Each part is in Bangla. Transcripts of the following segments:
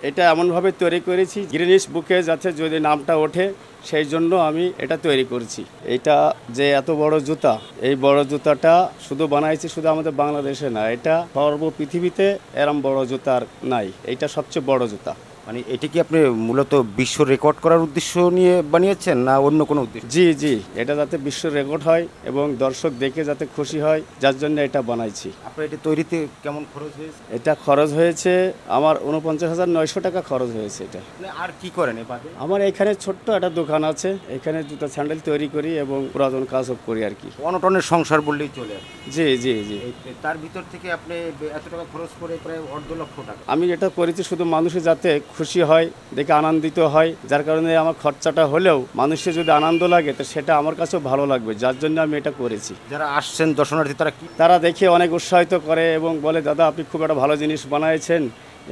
এটা এমনভাবে তৈরি করেছি গিনেস বুকে যাতে যদি নামটা ওঠে সেই জন্য আমি এটা তৈরি করেছি। এটা যে এত বড় জুতা, এই বড় জুতাটা শুধু বানাইছি শুধু আমাদের বাংলাদেশে না, এটা সর্ব পৃথিবীতে এরম বড় জুতার নাই। এটা সবচেয়ে বড় জুতা। মানে এটি কি আপনি মূলত বিশ্ব রেকর্ড করার উদ্দেশ্য নিয়ে বানিয়েছেন না অন্য কোনো উদ্দেশ্য? জি জি, এটা যাতে বিশ্ব রেকর্ড হয় এবং দর্শক দেখে যাতে খুশি হয়, যার জন্য এটা বানাইছি। আপনার এটি তৈরিতে কেমন খরচ হয়েছে? এটা খরচ হয়েছে আমার 49,900 টাকা খরচ হয়েছে। এটা আপনি আর কি করেন এ বাদে? আমার এখানে ছোট্ট একটা দোকান আছে, এখানে জুতা স্যান্ডেল তৈরি করি এবং পুরাতন কাজও করি আর কি। অনটনের সংসার বললেই চলে। জি জি জি, তার ভিতর থেকে আপনি এত টাকা খরচ করে প্রায় 1.5 লক্ষ টাকা। আমি এটা করেছি শুধু মানুষের যাতে খুশি হয়, দেখে আনন্দিত হয়, যার কারণে আমার খরচাটা হলেও মানুষের যদি আনন্দ লাগে তো সেটা আমার কাছেও ভালো লাগবে, যার জন্য আমি এটা করেছি। যারা আসছেন দর্শনার্থী তারা কি তারা দেখে অনেক উৎসাহিত করে এবং বলে, দাদা আপনি খুব একটা ভালো জিনিস বানিয়েছেন।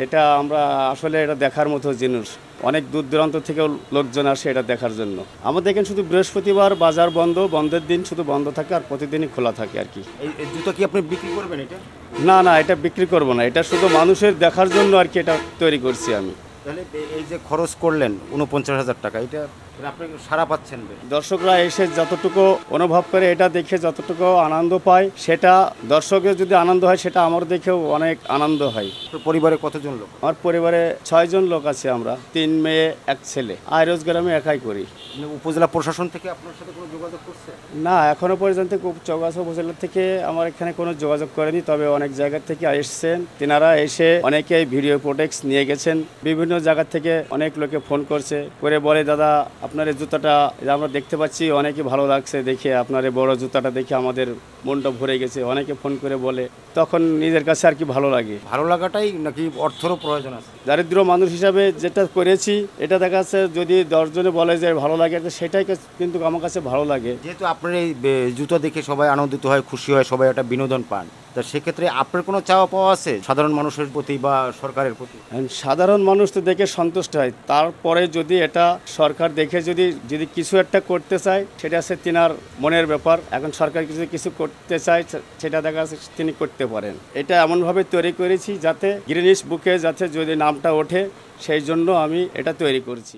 এটা আমরা আসলে এটা দেখার মতো জিনিস, অনেক দূর দূরান্ত থেকেও লোকজন আসে এটা দেখার জন্য। আমাদের এখানে শুধু বৃহস্পতিবার বাজার বন্ধ, বন্ধের দিন শুধু বন্ধ থাকে, আর প্রতিদিনই খোলা থাকে আর কি। এই জুতো কি আপনি বিক্রি করবেন এটা? না না, এটা বিক্রি করব না, এটা শুধু মানুষের দেখার জন্য আর কি এটা তৈরি করছি আমি। তাহলে এই যে খরচ করলেন 49,000 টাকা, এটা আপনি সারা পাচ্ছেন বেশ। দর্শকরা এসে যতটুকু অনুভব করে, এটা দেখে যতটুকু আনন্দ পায়, সেটা দর্শকের যদি আনন্দ হয় সেটা আমার দেখেও অনেক আনন্দ হয়। আপনার পরিবারে কতজন লোক? আমার পরিবারে 6 জন লোক আছে, আমরা 3 মেয়ে 1 ছেলে। রোজগার আমি একাই করি। মানে উপজেলা প্রশাসন থেকে আপনার সাথে কোনো যোগাযোগ করছে? না, এখনো পর্যন্ত চৌগাছা উপজেলা থেকে আমার এখানে কোনো যোগাযোগ করেনি, তবে অনেক জায়গা থেকে এসেছেন। তিনারা এসে অনেকেই ভিডিও প্রোটেক্স নিয়ে গেছেন। বিভিন্ন জায়গা থেকে অনেক লোকে ফোন করছে, করে বলে, দাদা আপনার এই জুতাটা আমরা দেখতে পাচ্ছি, অনেকই ভালো লাগছে দেখে, আপনার এই বড় জুতাটা দেখে আমাদের মনটা ভরে গেছে। অনেকে ফোন করে বলে, তখন নিজের কাছে আর কি ভালো লাগে। ভালো লাগাটাই নাকি অর্থেরও প্রয়োজন আছে? দারিদ্র মানুষ হিসাবে যেটা করেছি, এটা দেখা যাচ্ছে যদি 10 জনে বলে যে ভালো লাগে, সেটাই কিন্তু আমার কাছে ভালো লাগে। যেহেতু আপনার এই জুতো দেখে সবাই আনন্দিত হয়, খুশি হয়, সবাই একটা বিনোদন পান, তা সেক্ষেত্রে আপনার কোনো চাওয়া পাওয়া আছে সাধারণ মানুষের প্রতি বা সরকারের প্রতি? সাধারণ মানুষ তো দেখে সন্তুষ্ট হয়, তারপরে যদি এটা সরকার দেখে যদি যদি কিছু একটা করতে চায়, সেটা আছে তিনার মনের ব্যাপার। এখন সরকার কিছু করতে চায়, সেটা দেখা যাচ্ছে তিনি করতে পারেন। এটা এমনভাবে তৈরি করেছি যাতে গিনেস বুকে যাতে যদি নামটা ওঠে সেই জন্য আমি এটা তৈরি করেছি।